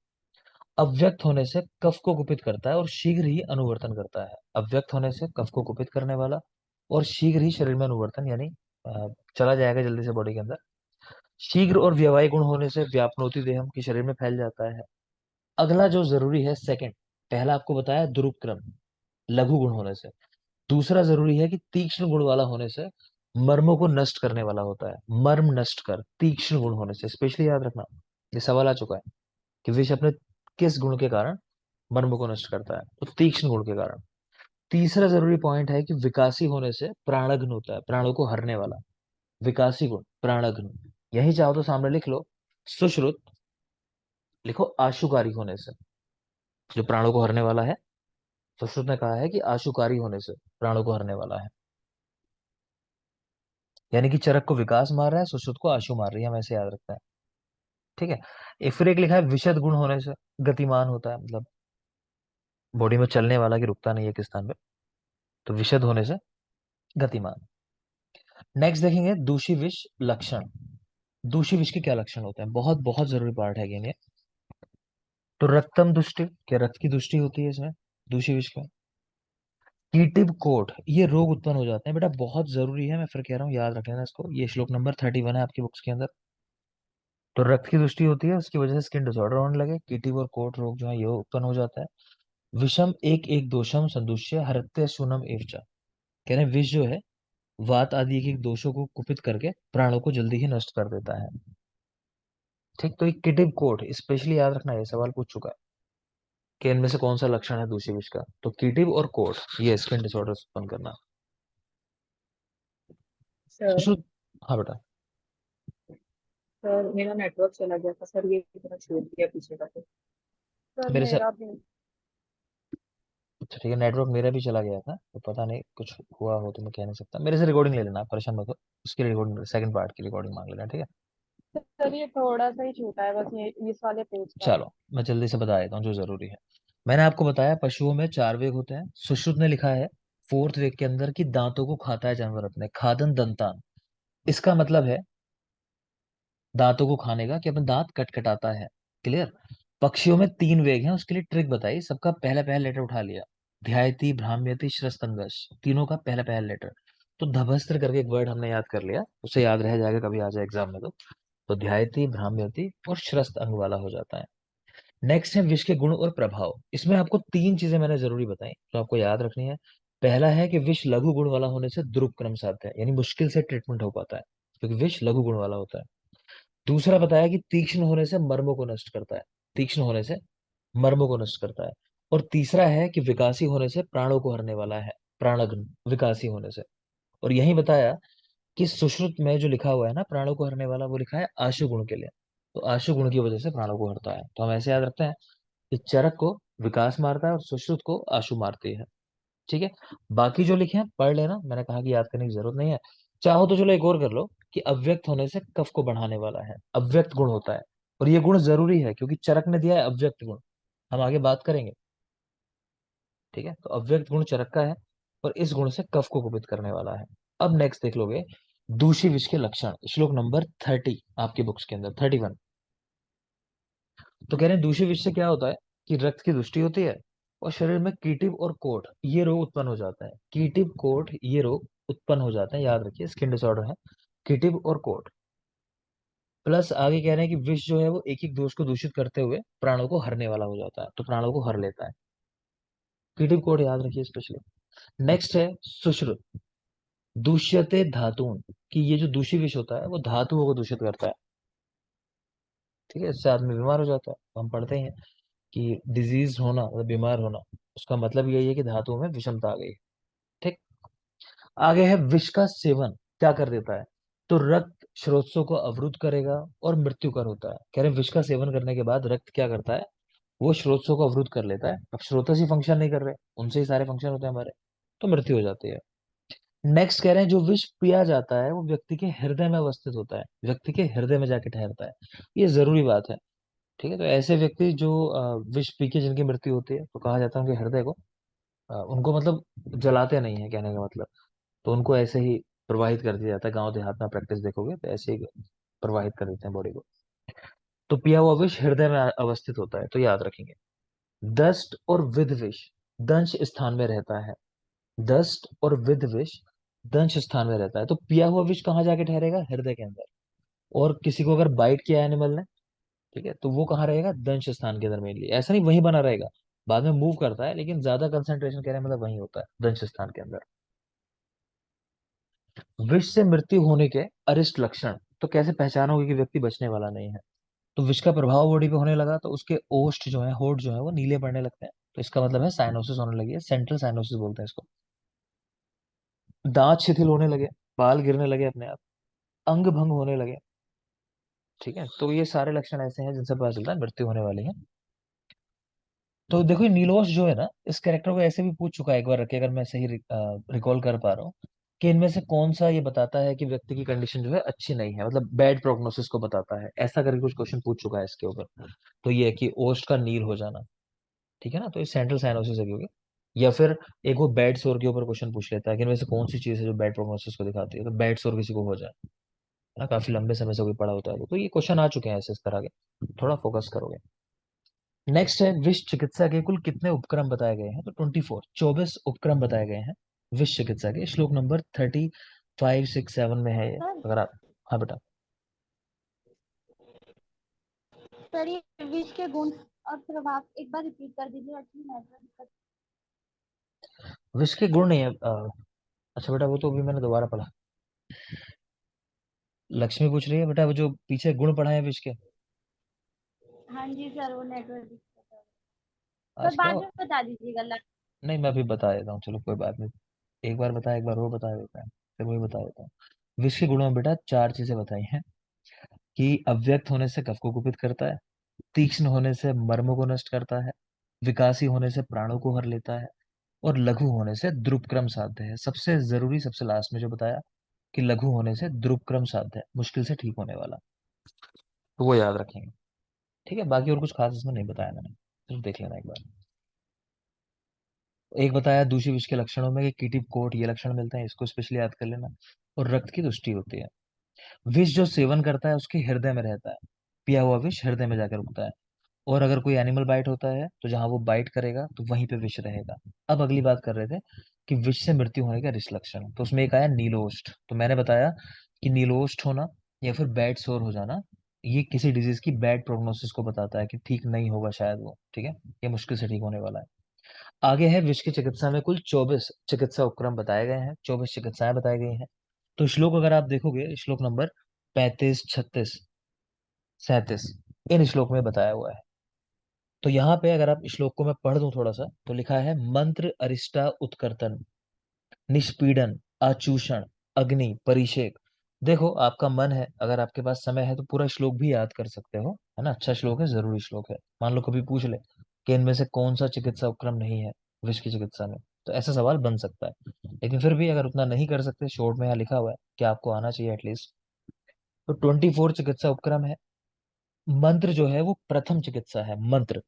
अव्यक्त होने से कफ को कुपित करता है और शीघ्र ही अनुवर्तन करता है। अव्यक्त होने से कफ को कुपित करने वाला, और शीघ्र ही शरीर में अनुवर्तन, यानी चला जाएगा जल्दी से बॉडी के अंदर। शीघ्र और व्यवाय गुण होने से व्यापनोति देहम, की शरीर में फैल जाता है। अगला जो जरूरी है सेकंड, पहला आपको बताया दुरुपक्रम, लघु गुण होने से। दूसरा जरूरी है कि तीक्ष्ण गुण वाला होने से मर्मों को नष्ट करने वाला होता है। मर्म नष्ट कर, तीक्ष्ण गुण होने से, स्पेशली याद रखना, ये सवाल आ चुका है कि विष अपने किस गुण के कारण मर्म को नष्ट करता है, तो तीक्ष्ण गुण के कारण। तीसरा जरूरी पॉइंट है कि विकासी होने से प्राणघ्न होता है, प्राणों को हरने वाला, विकासी गुण प्राणघ्न। यही चाहो तो सामने लिख लो, सुश्रुत लिखो आशुकारी होने से, जो प्राणों को हरने वाला है। सुश्रुत ने कहा है कि आशुकारी होने से प्राणों को हरने वाला है, यानी कि चरक को विकास मार रहा है, सुश्रुत को आशु मार रही है, हम ऐसे याद रखते हैं। ठीक है। फिर एक लिखा है विशद गुण होने से गतिमान होता है, मतलब बॉडी में चलने वाला, कि रुकता नहीं है किस स्थान पे, तो विशद होने से गतिमान। नेक्स्ट देखेंगे दूषी विष लक्षण। दूषी विष के क्या लक्षण होते हैं, बहुत बहुत जरूरी पार्ट है ये। तो रक्तम दुष्टि, क्या रक्त की दुष्टि होती है इसमें, दूषी विष में। कीटिव कोट, ये रोग उत्पन्न हो जाते हैं बेटा, बहुत जरूरी है, मैं फिर कह रहा हूँ याद रख लेना इसको, ये श्लोक नंबर 31 है आपकी बुक्स के अंदर। तो रक्त की दुष्टि होती है, उसकी वजह से स्किन डिसऑर्डर होने लगे, कीटिव और कोट रोग जो है ये उत्पन्न हो जाता है। विषम एक एक दोषम संदुष्य हरत्य शूनम एवचा, कह रहे हैं विष जो है वात आदि एक एक दोषों को कुपित करके प्राणों को जल्दी ही नष्ट कर देता है। ठीक, तो एक किटिव कोट स्पेशली याद रखना, ये सवाल पूछ चुका है कि इनमें से कौन सा लक्षण है दूसरी विष का। तो कीटिव और कोट, ये स्किन डिसऑर्डर उत्पन्न करना। सर सुश्रुत, हाँ बेटा। सर मेरा नेटवर्क चला गया था सर, ये इतना छोड़ दिया पीछे का तो। सर मेरे से, मेरा भी। अच्छा ठीक है, नेटवर्क मेरा भी चला गया था, तो पता नहीं कुछ हुआ हो तो मैं कह नहीं सकता। मेरे से रिकॉर्डिंग ले लेना, आप परेशान मत हो, उसकी रिकॉर्डिंग सेकंड पार्ट की रिकॉर्डिंग मांग लेना, ठीक है। सर ये थोड़ा सा ही छूटा है बस, ये इस वाले पेज का। चलो मैं जल्दी से बता देता हूँ जो जरूरी है। मैंने आपको बताया पशुओं में चार वेग होते हैं। सुश्रुत ने लिखा है फोर्थ वेग के अंदर कि दांतों को खाता है जानवर अपने, खादन दंतान, इसका मतलब है दांतों को खाने का, कि अपने दांत कटकटाता है। क्लियर। पक्षियों में तीन वेग हैं, उसके लिए ट्रिक बताई, सबका पहला पहला लेटर उठा लिया। ध्यायति, भ्राम्यति, श्रस्तंगस, तीनों का पहला पहला लेटर। तो धभस्त्र करके एक वर्ड हमने याद कर लिया, उसे याद रह जाएगा कभी आ जाए एग्जाम में तो ध्यायति, भ्राम्यति और श्रस्त अंग वाला हो जाता है। नेक्स्ट है विष के गुण और प्रभाव। इसमें आपको तीन चीजें मैंने जरूरी बताई तो आपको याद रखनी है। पहला है कि विष लघु गुण वाला होने से दुरुपक्रम साध्य है, यानी मुश्किल से ट्रीटमेंट हो पाता है, क्योंकि विष लघु गुण वाला होता है। दूसरा बताया कि तीक्ष्ण होने से मर्मों को नष्ट करता है, तीक्ष्ण होने से मर्मों को नष्ट करता है। और तीसरा है कि विकासी होने से प्राणों को हरने वाला है, प्राणघ्न, विकासी होने से। और यही बताया कि सुश्रुत में जो लिखा हुआ है ना प्राणों को हरने वाला, वो लिखा है आशु गुण के लिए, तो आशु गुण की वजह से प्राणों को हरता है। तो हम ऐसे याद रखते हैं कि चरक को विकास मारता है और सुश्रुत को आशु मारती है। ठीक है, बाकी जो लिखे हैं पढ़ लेना, मैंने कहा कि याद करने की जरूरत नहीं है। चाहो तो चलो एक और कर लो कि अव्यक्त होने से कफ को बढ़ाने वाला है, अव्यक्त गुण होता है, और ये गुण जरूरी है क्योंकि चरक ने दिया है अव्यक्त गुण, हम आगे बात करेंगे। ठीक है, तो अव्यक्त गुण चरक का है और इस गुण से कफ को कुपित करने वाला है। अब नेक्स्ट देख लोगे दूषी विष के लक्षण, श्लोक नंबर 30 आपकी बुक्स के अंदर 31। तो कह रहे हैं दूषी विष से क्या होता है कि रक्त की दुष्टि होती है और शरीर में कीटिव और कोढ़ ये रोग उत्पन्न हो जाता है, कीटिव कोढ़ ये रोग उत्पन्न हो जाते हैं, याद रखिए स्किन डिसऑर्डर है कीटिव और कोढ़। प्लस आगे कह रहे हैं कि विष जो है वो एक एक दोष को दूषित करते हुए प्राणों को हरने वाला हो जाता है, तो प्राणों को हर लेता है, कीटिव कोढ़ याद रखिए स्पेशली। नेक्स्ट है सुश्रुत, दूष्यते धातुन, कि ये जो दूषी विष होता है वो धातुओं को दूषित करता है। ठीक है, इससे आदमी बीमार हो जाता है, तो हम पढ़ते हैं कि डिजीज होना मतलब बीमार होना, उसका मतलब यही है कि धातुओं में विषमता आ गई। ठीक, आगे है विष का सेवन क्या कर देता है, तो रक्त स्रोतों को अवरुद्ध करेगा और मृत्यु कर होता है। कह रहे हैं विष का सेवन करने के बाद रक्त क्या करता है, वो स्रोतों को अवरुद्ध कर लेता है, अब स्रोत ही फंक्शन नहीं कर रहे, उनसे ही सारे फंक्शन होते हैं हमारे, तो मृत्यु हो जाती है। नेक्स्ट कह रहे हैं जो विष पिया जाता है वो व्यक्ति के हृदय में अवस्थित होता है, व्यक्ति के हृदय में जाके ठहरता है, ये जरूरी बात है। ठीक है, तो ऐसे व्यक्ति जो विष पी के जिनकी मृत्यु होती है तो कहा जाता है उनके हृदय को उनको मतलब जलाते नहीं है कहने का मतलब, तो उनको ऐसे ही प्रवाहित कर दिया जाता है। गांव देहात में प्रैक्टिस देखोगे तो ऐसे ही प्रवाहित कर देते हैं बॉडी को। तो पिया हुआ विष हृदय में अवस्थित होता है, तो याद रखेंगे। दस्त और विध विष दंश स्थान में रहता है, दस्त और विध विष दंश स्थान में रहता है, तो पिया हुआ विष कहाँ जाके ठहरेगा, हृदय के अंदर। और किसी को अगर बाइट किया एनिमल ने, ठीक है, तो वो कहाँ रहेगा, दंश स्थान के अंदर मेनली, ऐसा नहीं वहीं बना रहेगा, बाद में मूव करता है लेकिन ज्यादा कंसंट्रेशन कह रहे हैं मतलब वहीं होता है दंश स्थान के अंदर। विष से मृत्यु होने के अरिष्ट लक्षण, तो कैसे पहचानोगे कि व्यक्ति बचने वाला नहीं है, तो विष का प्रभाव बॉडी पे होने लगा तो उसके ओष्ठ जो है, होठ जो है वो नीले पड़ने लगते हैं, तो इसका मतलब है साइनोसिस होने लगी है, सेंट्रल साइनोसिस बोलते हैं इसको। दांत शिथिल होने लगे, बाल गिरने लगे अपने आप, अंग भंग होने लगे। ठीक है, तो ये सारे लक्षण ऐसे हैं जिनसे पता चलता है मृत्यु होने वाली है। तो देखो ये नीलोश जो है ना, इस कैरेक्टर को ऐसे भी पूछ चुका है एक बार रखे, अगर मैं सही रिकॉल कर पा रहा हूँ, कि इनमें से कौन सा ये बताता है कि व्यक्ति की कंडीशन जो है अच्छी नहीं है, मतलब बैड प्रोग्नोसिस को बताता है, ऐसा करके कुछ क्वेश्चन पूछ चुका है इसके ऊपर। तो ये है कि ओस्ट का नील हो जाना, ठीक है ना, तो ये सेंट्रल साइनोसिस है क्योंकि, या फिर एक वो बेड सोर के ऊपर क्वेश्चन पूछ लेता है कि इनमें से कौन सी चीज है जो बैड प्रोग्नोसिस को दिखाती है, तो बेड सोर किसी को हो जाए, है ना, काफी लंबे समय से कोई पड़ा होता है तो ये क्वेश्चन आ चुके हैं ऐसे इस तरह के, थोड़ा फोकस करोगे। नेक्स्ट है विष चिकित्सा के कुल कितने उपक्रम बताए गए हैं, तो 24 24 उपक्रम बताए गए हैं विष चिकित्सा के, श्लोक नंबर 35, 6, 7 में है ये, सर अगर आप, हाँ बेटा। सर ये विष के गुण और प्रभाव एक बार रिपीट कर दीजिए, एक्चुअली नेटवर्क दिक्कत। विष के गुण नहीं है अच्छा बेटा, वो तो अभी मैंने दोबारा पढ़ा, लक्ष्मी पूछ रही है बेटा वो जो पीछे गुण पढ़ा है विष के, हाँ जी सर, वो नेटवर्क दिक्कत है। सर आज क्या, बाद में बता दीजिएगा नहीं मैं अभी बता देता हूँ, चलो कोई बात नहीं, एक बार बता, एक बार वो बता देता है, फिर वही बता देता हूँ। विष के गुणों में बेटा चार चीजें बताई हैं, कि अव्यक्त होने से कफ को कुपित करता है, तीक्ष्ण होने से मर्म को नष्ट करता है, विकासी होने से प्राणों को हर लेता है, और लघु होने से द्रुपक्रम साध्य है। सबसे जरूरी सबसे लास्ट में जो बताया कि लघु होने से द्रुपक्रम साध्य है, मुश्किल से ठीक होने वाला, तो वो याद रखेंगे। ठीक है, बाकी और कुछ खास इसमें नहीं बताया मैंने, सिर्फ देख लेना एक बार। एक बताया दूषित विष के लक्षणों में कि कीटिव कोट ये लक्षण मिलते हैं, इसको स्पेशली याद कर लेना, और रक्त की दुष्टि होती है। विष जो सेवन करता है उसके हृदय में रहता है, पिया हुआ विष हृदय में जाकर रुकता है, और अगर कोई एनिमल बाइट होता है तो जहां वो बाइट करेगा तो वहीं पे विष रहेगा। अब अगली बात कर रहे थे कि विष से मृत्यु होने का रिस्क लक्षण, तो उसमें एक आया नीलोष्ट, तो मैंने बताया कि नीलोष्ट होना या फिर बैड सोर हो जाना, ये किसी डिजीज की बैड प्रोग्नोसिस को बताता है कि ठीक नहीं होगा शायद वो, ठीक है, ये मुश्किल से ठीक होने वाला है। आगे है विष की चिकित्सा में कुल 24 चिकित्सा उपक्रम बताए गए हैं, 24 चिकित्साएं बताई गई हैं। तो श्लोक अगर आप देखोगे, श्लोक नंबर 35, 36, 37 इन श्लोक में बताया हुआ है। तो यहाँ पे अगर आप श्लोक को मैं पढ़ दूं थोड़ा सा, तो लिखा है मंत्र अरिष्टा उत्कर्तन, निष्पीडन, आचूषण, अग्नि, परिषेक। देखो आपका मन है, अगर आपके पास समय है तो पूरा श्लोक भी याद कर सकते हो, है ना, अच्छा श्लोक है, जरूरी श्लोक है। मान लो कभी पूछ ले कि इनमें से कौन सा चिकित्सा उपक्रम नहीं है विष की चिकित्सा में, तो ऐसा सवाल बन सकता है। लेकिन फिर भी अगर उतना नहीं कर सकते, शॉर्ट में यहाँ लिखा हुआ है कि आपको आना चाहिए एटलीस्ट। तो 24 चिकित्सा उपक्रम है। मंत्र जो है वो प्रथम चिकित्सा है, मंत्र।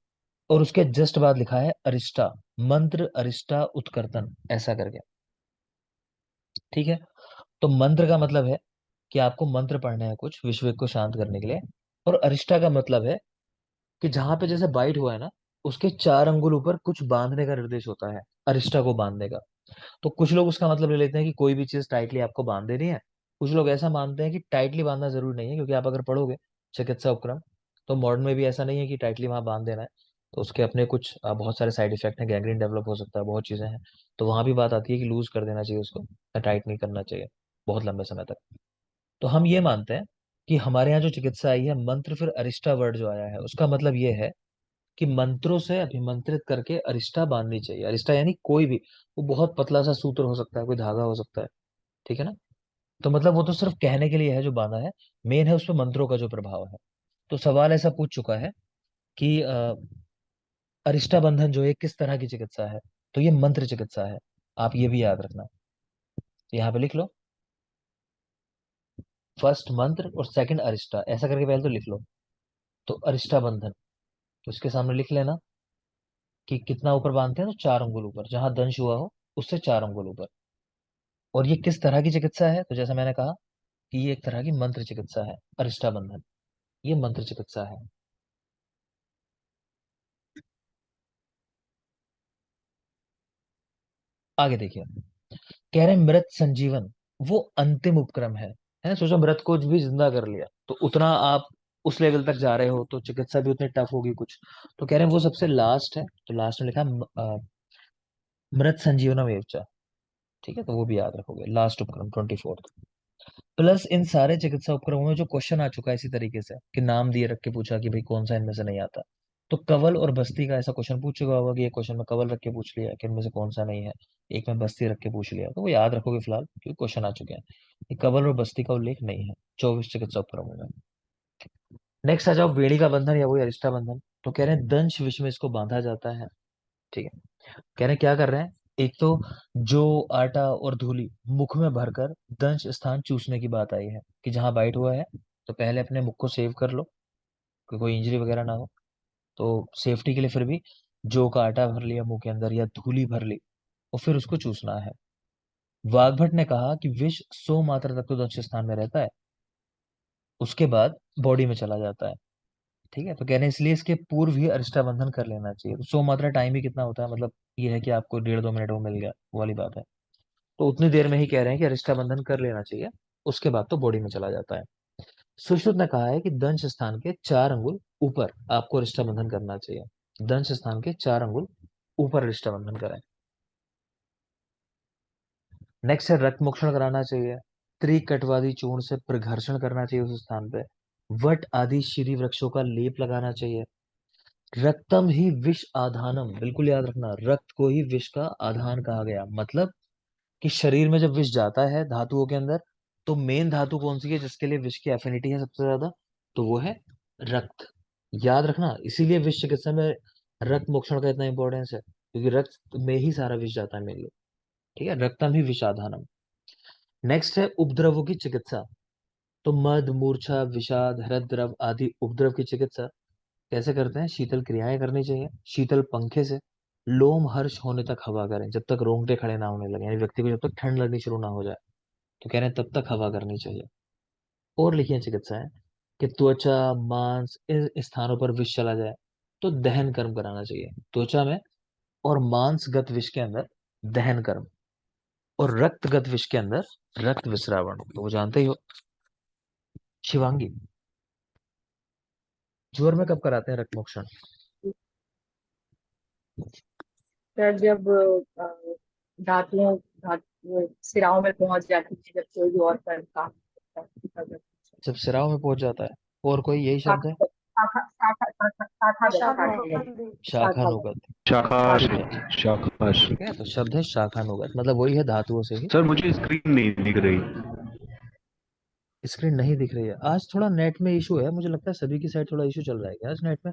और उसके जस्ट बाद लिखा है अरिष्टा, मंत्र अरिष्टा उत्कर्तन, ऐसा करके। ठीक है। तो मंत्र का मतलब है कि आपको मंत्र पढ़ने हैं कुछ विश्व को शांत करने के लिए। और अरिष्टा का मतलब है कि जहां पे जैसे बाइट हुआ है ना, उसके 4 अंगुल ऊपर कुछ बांधने का निर्देश होता है, अरिष्टा को बांधने का। तो कुछ लोग उसका मतलब ले लेते हैं कि कोई भी चीज टाइटली आपको बांध देनी है। कुछ लोग ऐसा मानते हैं कि टाइटली बांधना जरूरी नहीं है, क्योंकि आप अगर पढ़ोगे चिकित्सा उपक्रम, तो मॉडर्न में भी ऐसा नहीं है कि टाइटली वहां बांध देना है। तो उसके अपने कुछ बहुत सारे साइड इफेक्ट हैं, गैंग्रीन डेवलप हो सकता है, बहुत चीजें हैं। तो वहां भी बात आती है कि लूज कर देना चाहिए उसको, टाइट नहीं करना चाहिए बहुत लंबे समय तक। तो हम ये मानते हैं कि हमारे यहाँ जो चिकित्सा आई है, मंत्र फिर अरिष्टा वर्ड जो आया है, उसका मतलब ये है कि मंत्रों से अभिमंत्रित करके अरिष्टा बांधनी चाहिए। अरिष्टा यानी कोई भी, वो बहुत पतला सा सूत्र हो सकता है, कोई धागा हो सकता है। ठीक है ना। तो मतलब वो तो सिर्फ कहने के लिए है जो बांधा है, मेन है उसमें मंत्रों का जो प्रभाव है। तो सवाल ऐसा पूछ चुका है कि अरिष्टा बंधन जो है किस तरह की चिकित्सा है, तो ये मंत्र चिकित्सा है। आप ये भी याद रखना। तो यहाँ पे लिख लो, फर्स्ट मंत्र और सेकंड अरिष्टा, ऐसा करके पहले तो लिख लो। तो अरिष्टा बंधन, तो इसके सामने लिख लेना कि कितना ऊपर बांधते हैं, तो 4 अंगुल ऊपर, जहां दंश हुआ हो उससे 4 अंगुल ऊपर। और ये किस तरह की चिकित्सा है, तो जैसा मैंने कहा कि ये एक तरह की मंत्र चिकित्सा है, अरिष्टा बंधन ये मंत्र चिकित्सा है। आगे देखिए, कह रहे हैं मृत संजीवन वो अंतिम उपक्रम है। सोचो मृत को भी जिंदा कर लिया, तो उतना आप उस लेवल तक जा रहे हो, तो चिकित्सा भी उतनी टफ होगी कुछ। तो कह रहे हैं वो सबसे लास्ट है, तो लास्ट में लिखा है मृत संजीवनम एवचा। ठीक है, तो वो भी याद रखोगे, लास्ट उपक्रम 24। प्लस इन सारे चिकित्सा उपक्रमों में जो क्वेश्चन आ चुका है इसी तरीके से कि नाम दिए रख के पूछा कि भाई कौन सा इनमें से नहीं आता। तो कवल और बस्ती का ऐसा क्वेश्चन पूछ चुका होगा कि ये क्वेश्चन में कवल रख के पूछ लिया कि इनमें से कौन सा नहीं है, एक में बस्ती रख के पूछ लिया, तो वो याद रखोगे फिलहाल क्योंकि क्वेश्चन आ चुके हैं। ये कवल और बस्ती का उल्लेख नहीं है 24 चिकित्सा उपक्रमों में। नेक्स्ट आ जाओ, वेणी का बंधन या वही अरिष्टा बंधन। तो कह रहे हैं दंश विष में इसको बांधा जाता है। ठीक है। कह रहे हैं क्या कर रहे हैं, एक तो जो आटा और धूली मुख में भरकर दंश स्थान चूसने की बात आई है कि जहां बाइट हुआ है, तो पहले अपने मुख को सेव कर लो कि कोई इंजरी वगैरह ना हो। तो सेफ्टी के लिए फिर भी जो का आटा भर लिया मुंह के अंदर या धूली भर ली, और फिर उसको चूसना है। वाग्भट ने कहा कि विष 100 मात्रा तक तो दंश स्थान में रहता है, उसके बाद बॉडी में चला जाता है। ठीक है। तो कहने इसलिए इसके पूर्व ही अरिष्टा बंधन कर लेना चाहिए। तो 100 मात्रा टाइम ही कितना होता है, मतलब ये है कि आपको 1.5-2 मिनट में मिल गया, वो वाली बात है। तो उतनी देर में ही कह रहे हैं कि अरिष्टा बंधन कर लेना चाहिए, उसके बाद तो बॉडी में चला जाता है। सुश्रुत ने कहा है कि दंश स्थान के 4 अंगुल ऊपर आपको अरिष्टा बंधन करना चाहिए। दंश स्थान के 4 अंगुल ऊपर अरिष्टा बंधन करें। नेक्स्ट है रक्त मोक्षण कराना चाहिए। त्रिकटवादी चूर्ण से प्रघर्षण करना चाहिए उस स्थान पे। वट आदि श्री वृक्षों का लेप लगाना चाहिए। रक्तम ही विष आधानम, बिल्कुल याद रखना, रक्त को ही विष का आधान कहा गया। मतलब कि शरीर में जब विष जाता है धातुओं के अंदर, तो मेन धातु कौन सी है जिसके लिए विष की एफिनिटी है सबसे ज्यादा, तो वो है रक्त। याद रखना, इसीलिए विष चिकित्सा में रक्त मोक्षण का इतना इंपॉर्टेंस है, क्योंकि रक्त में ही सारा विष जाता है मेनली। ठीक है, रक्तम ही विषाधानम। नेक्स्ट है उपद्रवों की चिकित्सा। तो मद मूर्छा विषाद हृदय आदि उपद्रव की चिकित्सा कैसे करते हैं, शीतल क्रियाएं करनी चाहिए, शीतल पंखे से। लोम हर्ष होने तक हवा करें, जब तक रोंगटे खड़े ना होने लगे, यानी व्यक्ति को जब तक ठंड लगनी शुरू ना हो जाए, तो कह रहे हैं तब तक हवा करनी चाहिए। और लिखिए चिकित्साएं कि त्वचा मांस इन स्थानों पर विष चला जाए, तो दहन कर्म कराना चाहिए त्वचा में, और मांसगत विष के अंदर दहन कर्म, और रक्तगत विष के अंदर रक्त विसरावण, तो वो जानते ही हो। शिवांगी, ज्वर में कब कराते हैं रक्त मोक्षण? सर जब धातुओं धातु सिराओं में पहुंच जाती है, जब कोई भी और पर काम करता है, जब सिराओं में पहुंच जाता है। और कोई यही शब्द है? शाखानुगत। शाखाश ठीक है। शाखाश। ठीक है, तो शब्द है शाखानुगत, मतलब वही है धातुओं से ही। सर मुझे स्क्रीन नहीं दिख रही। स्क्रीन नहीं दिख रही है, आज थोड़ा नेट में इशू है, मुझे लगता है सभी की साइड थोड़ा इशू चल रहा है क्या आज नेट में।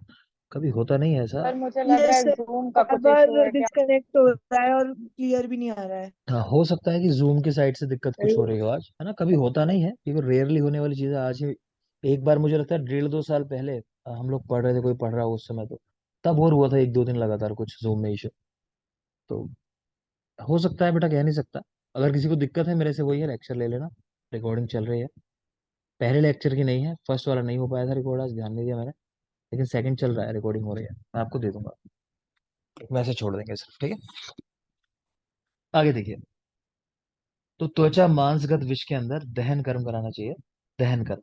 कभी होता नहीं है ऐसा। सर मुझे लग रहा यस है सर, जूम का बार कुछ इशू बार है क्या? डिस्कनेक्ट हो रहा है और क्लियर भी नहीं आ रहा है। हाँ, हो सकता है कि जूम की साइड से दिक्कत कुछ हो सही। रही हो आज, है ना। कभी होता नहीं है क्योंकि रेयरली होने वाली चीज़ है आज ही। एक बार मुझे लगता है 1.5-2 साल पहले हम लोग पढ़ रहे थे, कोई पढ़ रहा हो उस समय, तो तब और हुआ था 1-2 दिन लगातार कुछ जूम में इशू। तो हो सकता है बेटा, कह नहीं सकता। अगर किसी को दिक्कत है मेरे से, वही है, लेक्चर ले लेना। रिकॉर्डिंग चल रही है। पहले लेक्चर की नहीं है, फर्स्ट वाला नहीं हो पाया था रिकॉर्ड, आज ध्यान नहीं दिया मैंने। लेकिन सेकंड चल रहा है, रिकॉर्डिंग हो रही है, मैं आपको दे दूंगा। एक मैसेज छोड़ देंगे सिर्फ, ठीक है। आगे देखिए। तो त्वचा मांसगत विष के अंदर दहन कर्म कराना चाहिए, दहन कर्म।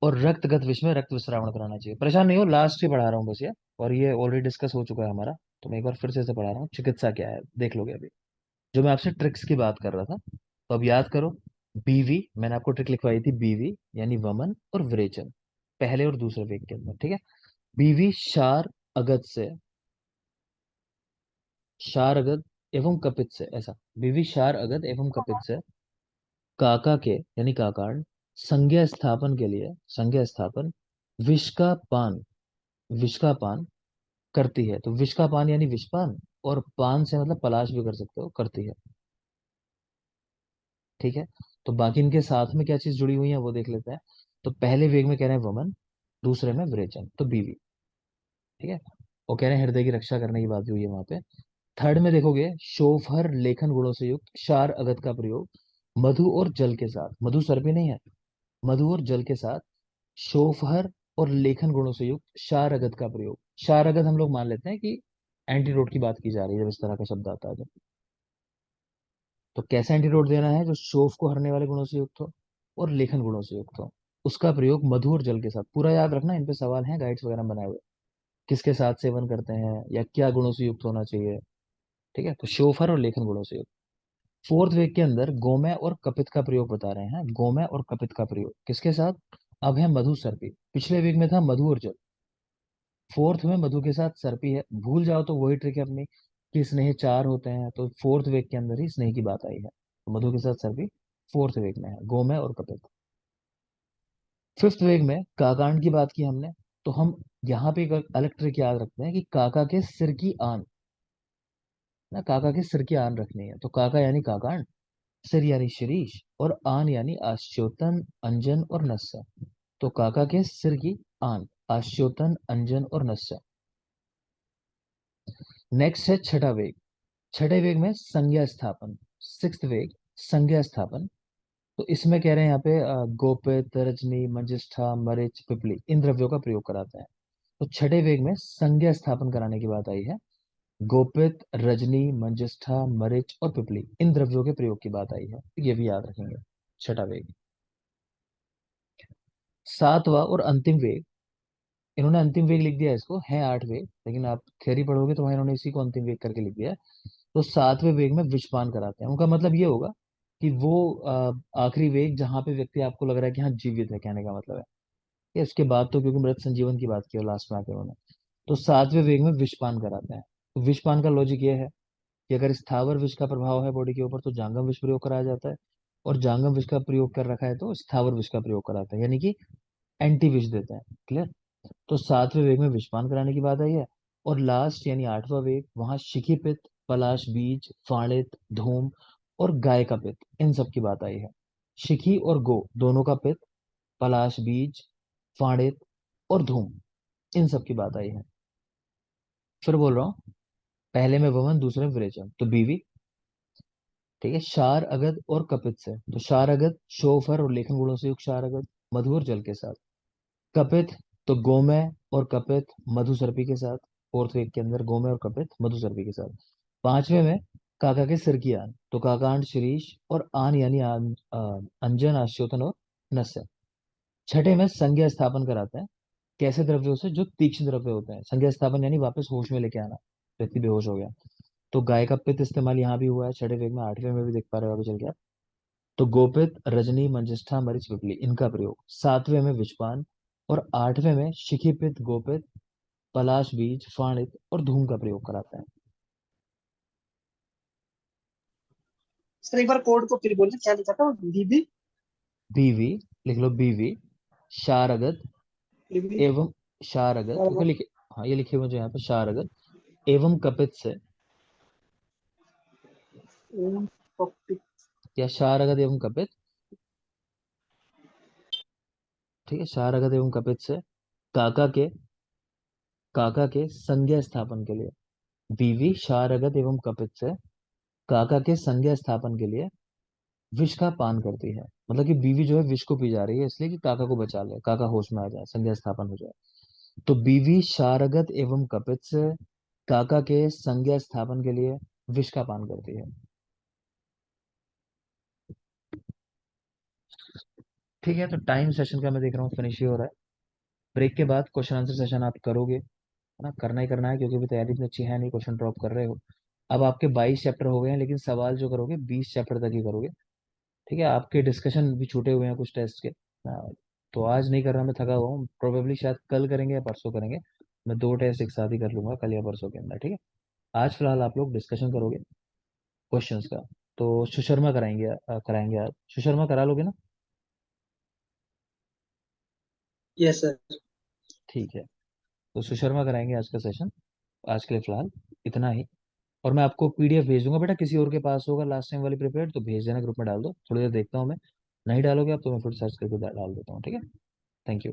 और रक्तगत विष में रक्त विश्रावण कराना चाहिए। परेशान नहीं हो, लास्ट ही पढ़ा रहा हूँ बस ये। और ये ऑलरेडी डिस्कस हो चुका है हमारा, तो मैं एक बार फिर से इसे पढ़ा रहा हूँ। चिकित्सा क्या है देख लोगे अभी, जो मैं आपसे ट्रिक्स की बात कर रहा था। तो अब याद करो, बीवी, मैंने आपको ट्रिक लिखवाई थी, बीवी यानी वमन और विरेचन, पहले और दूसरे वेग के अंदर, ठीक है। बीवी शार अगध से, शार अगध एवं कपित से, ऐसा। बीवी शार अगध एवं कपित से काका के यानी काकांड संज्ञा स्थापन के लिए, संज्ञा स्थापन, विष का पान, विष का पान करती है। तो विष का पान यानी विषपान, और पान से मतलब पलाश भी कर सकते हो, करती है, ठीक है। तो बाकी इनके साथ में क्या चीज जुड़ी हुई है वो देख लेते हैं। तो पहले वेग में कह रहे हैं वमन, दूसरे में विरेचन, तो बीवी, ठीक है। और कह रहे हैं हृदय की रक्षा करने की बात भी हुई है वहां पे। थर्ड में देखोगे, शोफर लेखन गुणों से युक्त क्षार अगध का प्रयोग मधु और जल के साथ, मधु सर्पी नहीं है, मधु और जल के साथ शोफर और लेखन गुणों से युक्त क्षार अगध का प्रयोग। क्षार अगध हम लोग मान लेते हैं कि एंटीडोट की बात की जा रही है जब इस तरह का शब्द आता है। तो कैसा एंटीडोट देना है, जो शोफ को हरने वाले गुणों से युक्त हो और लेखन गुणों से युक्त हो। उसका प्रयोग मधु और जल के साथ, पूरा याद रखना, इन पे सवाल हैं, गाइड्स वगैरह बनाए हुए। किसके साथ सेवन करते हैं या क्या गुणों से युक्त होना चाहिए, ठीक है। तो शोफर और लेखन गुणों से युक्त। फोर्थ वेग के अंदर गोमय और कपित का प्रयोग बता रहे हैं, गोमय और कपित का प्रयोग किसके साथ। अब है मधु सर्पी, पिछले वेग में था मधु और जल, फोर्थ में मधु के साथ सर्पी है। भूल जाओ तो वही ट्रिक है अपनी कि स्नेह चार होते हैं, तो फोर्थ वेग के अंदर ही स्नेह की बात आई है, तो मधु के साथ सर्पी फोर्थ वेग में है, गोमय और कपित। फिफ्थ वेग में काकांड की बात की हमने, तो हम यहाँ पे एक अलग ट्रिक याद रखते हैं कि काका के सिर की आन, ना, काका के सिर की आन रखनी है। तो काका यानी काकांड, सिर यानी शीरीष, और आन यानी आश्चोतन, अंजन और नस्य। तो काका के सिर की आन, आश्चोतन, अंजन और नस्य। नेक्स्ट है छठा वेग। छठे वेग में संज्ञा स्थापन, सिक्स्थ वेग, संज्ञा स्थापन। तो इसमें कह रहे हैं यहाँ पे गोपित, रजनी, मंजिष्ठा, मरीच, पिपली, इन द्रव्यों का प्रयोग कराते हैं। तो छठे वेग में संज्ञा स्थापन कराने की बात आई है। गोपित, रजनी, मंजिष्ठा, मरीच और पिपली, इन द्रव्यों के प्रयोग की बात आई है, तो ये भी याद रखेंगे। छठा वेग। सातवां और अंतिम वेग, इन्होंने अंतिम वेग लिख दिया है, इसको है 8 वेग, लेकिन आप थ्योरी पढ़ोगे तो वहाँ इन्होंने इसी को अंतिम वेग करके लिख दिया है। तो सातवें वेग में विषपान कराते हैं। उनका मतलब ये होगा कि वो आखिरी वेग जहाँ पे व्यक्ति आपको लग रहा है कि हाँ जीवित है, कहने का मतलब है। ये इसके बाद तो क्योंकि मृत संजीवन की बात की है लास्ट में आके उन्होंने, तो सातवें वेग में विषपान कराते हैं। तो विषपान का लॉजिक ये है कि अगर स्थावर विष का प्रभाव है बॉडी के ऊपर तो जांगम विष प्रयोग कराया जाता है, और जांगम विष का प्रयोग कर रखा है तो स्थावर विष का प्रयोग कराते हैं, यानी कि एंटी विष देते हैं। क्लियर। तो सातवें वेग में विषपान कराने की बात आई है। और लास्ट यानी आठवां वेग, वहां शिखी पित्त, पलाश बीज, फाणित, धूम और गाय का पित्त, इन सब की बात आई है। शिखी और गो दोनों का पित्त, पलाश बीज, फाणित और धूम, इन सब की बात आई है। फिर बोल रहा हूँ, पहले में वमन, दूसरे में विरेचन, तो बीवी, ठीक है। शार अगध और कपित से, तो शार अगध शोफर और लेखन गुणों से युक्त शार अगध, मधु और जल के साथ। कपित, तो गोमय और कपित मधु सर्पी के साथ, फोर्थ वेग के अंदर गोमय और कपित मधु सर्पी के साथ। पांचवे में काका के सिर की आन, तो काकांड शीरीष और आन यानी अंजन, आश्चोतन और नस्य। छठे में संज्ञा स्थापन कराते हैं, कैसे द्रव्यों से, जो तीक्ष्ण द्रव्य होते हैं। संज्ञा स्थापन यानी वापस होश में लेके आना, व्यक्ति बेहोश हो गया। तो गाय का पित्त इस्तेमाल यहाँ भी हुआ है छठे वेग में, आठवें में भी देख पा रहे हो अभी चल गया। तो गोपित, रजनी, मंजिष्ठा, मरीच, पिपली, इनका प्रयोग। सातवें में विषपान, और आठवें में शिखिपित, गोपित, पलाश बीज, फाणित और धूम का प्रयोग कराते हैं। सर एक बार कोड को फिर बोलना, क्या लिखा था? बीबी, बीवी, लिख लो बीवी, शारगत बीबी एवं शारगत, क्योंकि लिखे हाँ ये लिखे हुए जो यहाँ पे शारगत एवं कपित से, एवं कपित। या शारगत एवं कपित, ठीक है, शारगत एवं कपित से काका के, काका के संज्ञा स्थापन के लिए, बीवी शारगत एवं कपित से काका के संज्ञा स्थापन के लिए विष का पान करती है। मतलब कि बीवी जो है विष को पी जा रही है इसलिए कि काका को बचा ले, काका होश में आ जाए, संज्ञा स्थापन हो जाए। तो बीवी शारगत एवं कपित से काका के संज्ञा स्थापन के लिए विष का पान करती है। ठीक है, तो टाइम सेशन का मैं देख रहा हूँ फिनिश ही हो रहा है। ब्रेक के बाद क्वेश्चन आंसर सेशन आप करोगे, है ना, करना ही करना है क्योंकि अभी तैयारी इतनी अच्छी है नहीं, क्वेश्चन ड्रॉप कर रहे हो। अब आपके 22 चैप्टर हो गए हैं लेकिन सवाल जो करोगे 20 चैप्टर तक ही करोगे। ठीक है, आपके डिस्कशन भी छूटे हुए हैं कुछ टेस्ट के। तो आज नहीं कर रहा, मैं थका हुआ हूँ, प्रोबेबली शायद कल करेंगे या परसों करेंगे। मैं 2 टेस्ट एक साथ ही कर लूंगा कल या परसों के अंदर। ठीक है, आज फिलहाल आप लोग डिस्कशन करोगे क्वेश्चंस का। तो सुशर्मा कराएंगे, कराएंगे आप, सुशर्मा करा लोगे ना? Yes sir. ठीक है, तो सुशर्मा कराएंगे आज का सेशन। आज के लिए फिलहाल इतना ही। और मैं आपको पीडीएफ भेज दूंगा बेटा, किसी और के पास होगा लास्ट टाइम वाली प्रिपेयर्ड तो भेज देना, ग्रुप में डाल दो, थोड़ी देर देखता हूँ मैं। नहीं डालोगे आप तो मैं फिर सर्च करके डाल देता हूँ। ठीक है, थैंक यू।